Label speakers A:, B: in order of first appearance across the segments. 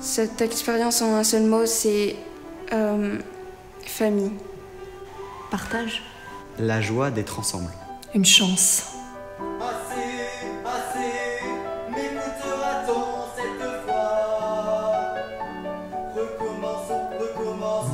A: Cette expérience en un seul mot, c'est famille.
B: Partage.
C: La joie d'être ensemble.
D: Une chance.
E: M'écoutera-t-on cette fois? Recommençons.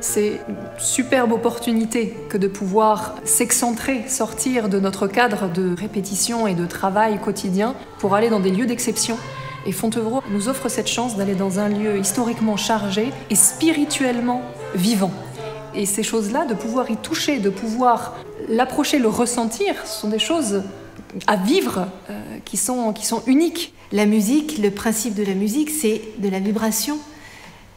D: C'est une superbe opportunité que de pouvoir s'excentrer, sortir de notre cadre de répétition et de travail quotidien pour aller dans des lieux d'exception. Et Fontevraud nous offre cette chance d'aller dans un lieu historiquement chargé et spirituellement vivant. Et ces choses-là, de pouvoir y toucher, de pouvoir l'approcher, le ressentir, ce sont des choses à vivre qui sont uniques.
B: La musique, le principe de la musique, c'est de la vibration.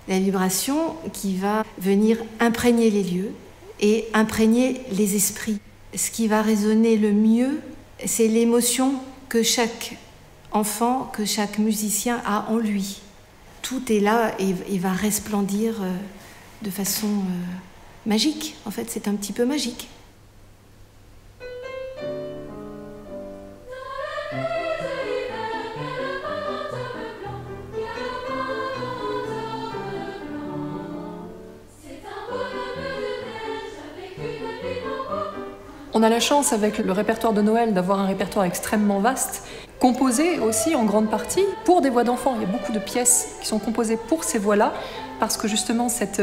B: La vibration qui va venir imprégner les lieux et imprégner les esprits. Ce qui va résonner le mieux, c'est l'émotion que chaque enfant, que chaque musicien a en lui. Tout est là et va resplendir de façon magique. En fait, c'est un petit peu magique.
D: On a la chance avec le répertoire de Noël d'avoir un répertoire extrêmement vaste, composé aussi en grande partie pour des voix d'enfants. Il y a beaucoup de pièces qui sont composées pour ces voix-là, parce que justement cette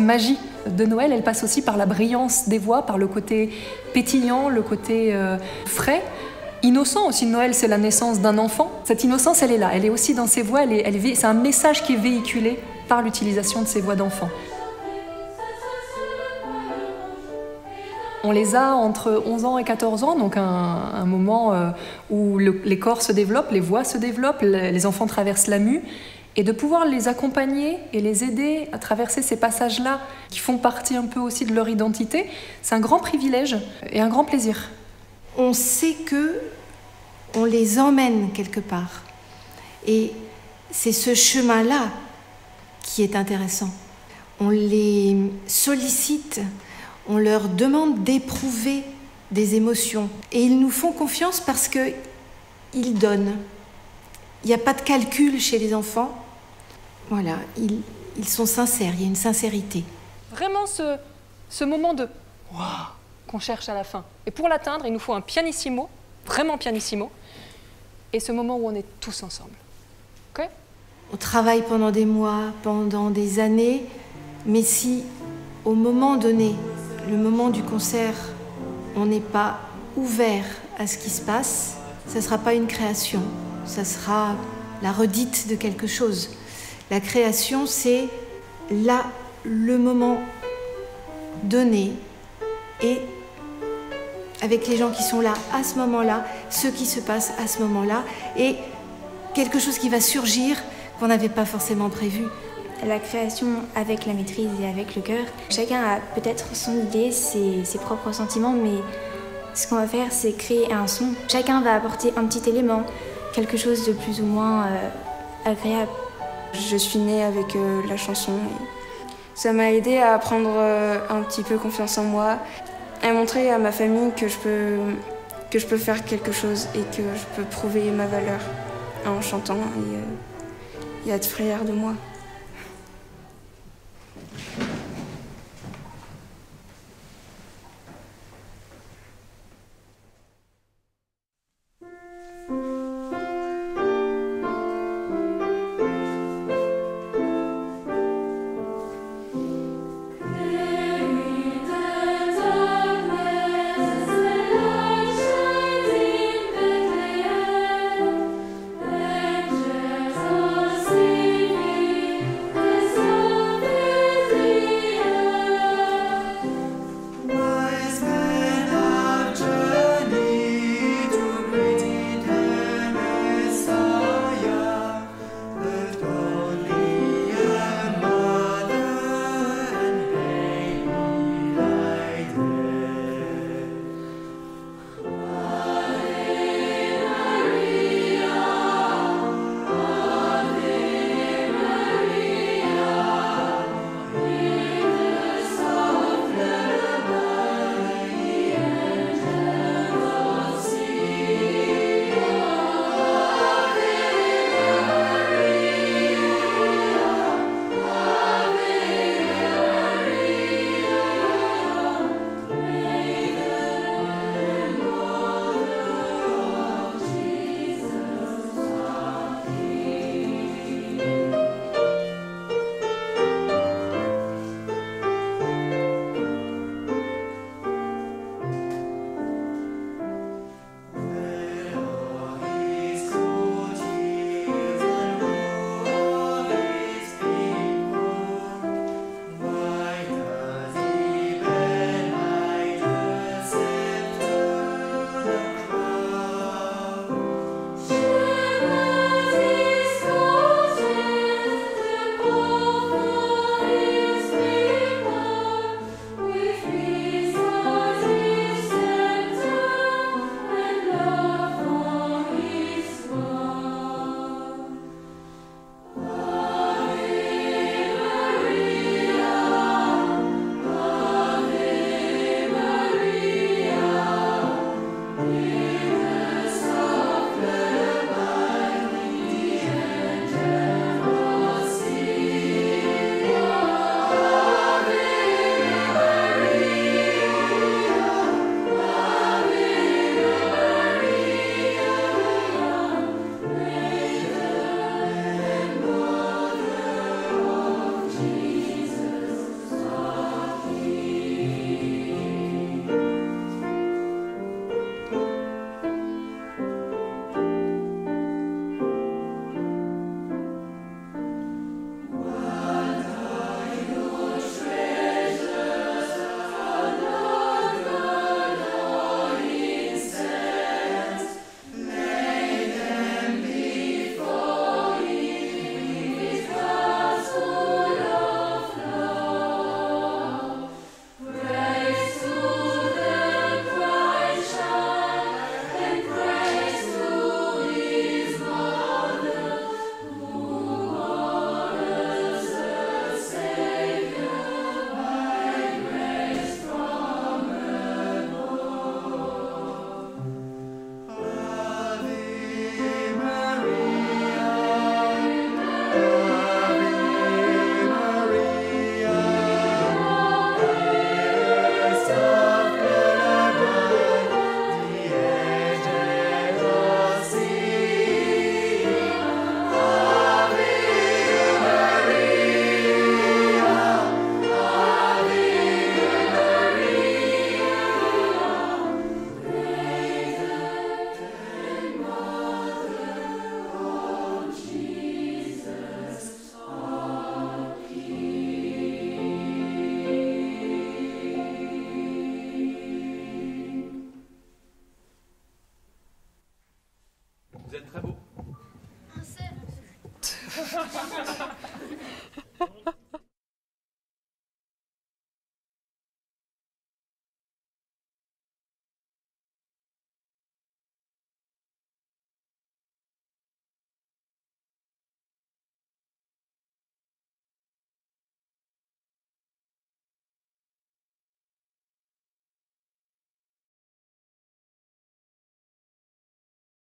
D: magie de Noël, elle passe aussi par la brillance des voix, par le côté pétillant, le côté frais, innocent aussi. Noël, c'est la naissance d'un enfant. Cette innocence, elle est là, elle est aussi dans ces voix, c'est un message qui est véhiculé par l'utilisation de ces voix d'enfants. On les a entre 11 ans et 14 ans, donc un moment où les corps se développent, les voix se développent, les enfants traversent la mue, et de pouvoir les accompagner et les aider à traverser ces passages-là qui font partie un peu aussi de leur identité, c'est un grand privilège et un grand plaisir.
B: On sait que on les emmène quelque part, et c'est ce chemin-là qui est intéressant. On les sollicite. On leur demande d'éprouver des émotions. Et ils nous font confiance parce qu'ils donnent. Il n'y a pas de calcul chez les enfants. Voilà, ils sont sincères, il y a une sincérité.
D: Vraiment ce moment de « waouh » qu'on cherche à la fin. Et pour l'atteindre, il nous faut un pianissimo, vraiment pianissimo, et ce moment où on est tous ensemble. Okay ?
B: On travaille pendant des mois, pendant des années, mais si au moment donné, le moment du concert, on n'est pas ouvert à ce qui se passe, ça ne sera pas une création, ça sera la redite de quelque chose. La création, c'est là, le moment donné, et avec les gens qui sont là à ce moment-là, ce qui se passe à ce moment-là, et quelque chose qui va surgir qu'on n'avait pas forcément prévu.
F: La création avec la maîtrise et avec le cœur. Chacun a peut-être son idée, ses propres sentiments, mais ce qu'on va faire, c'est créer un son. Chacun va apporter un petit élément, quelque chose de plus ou moins agréable.
A: Je suis née avec la chanson. Ça m'a aidée à prendre un petit peu confiance en moi, à montrer à ma famille que je peux faire quelque chose et que je peux prouver ma valeur en chantant et être fière de moi.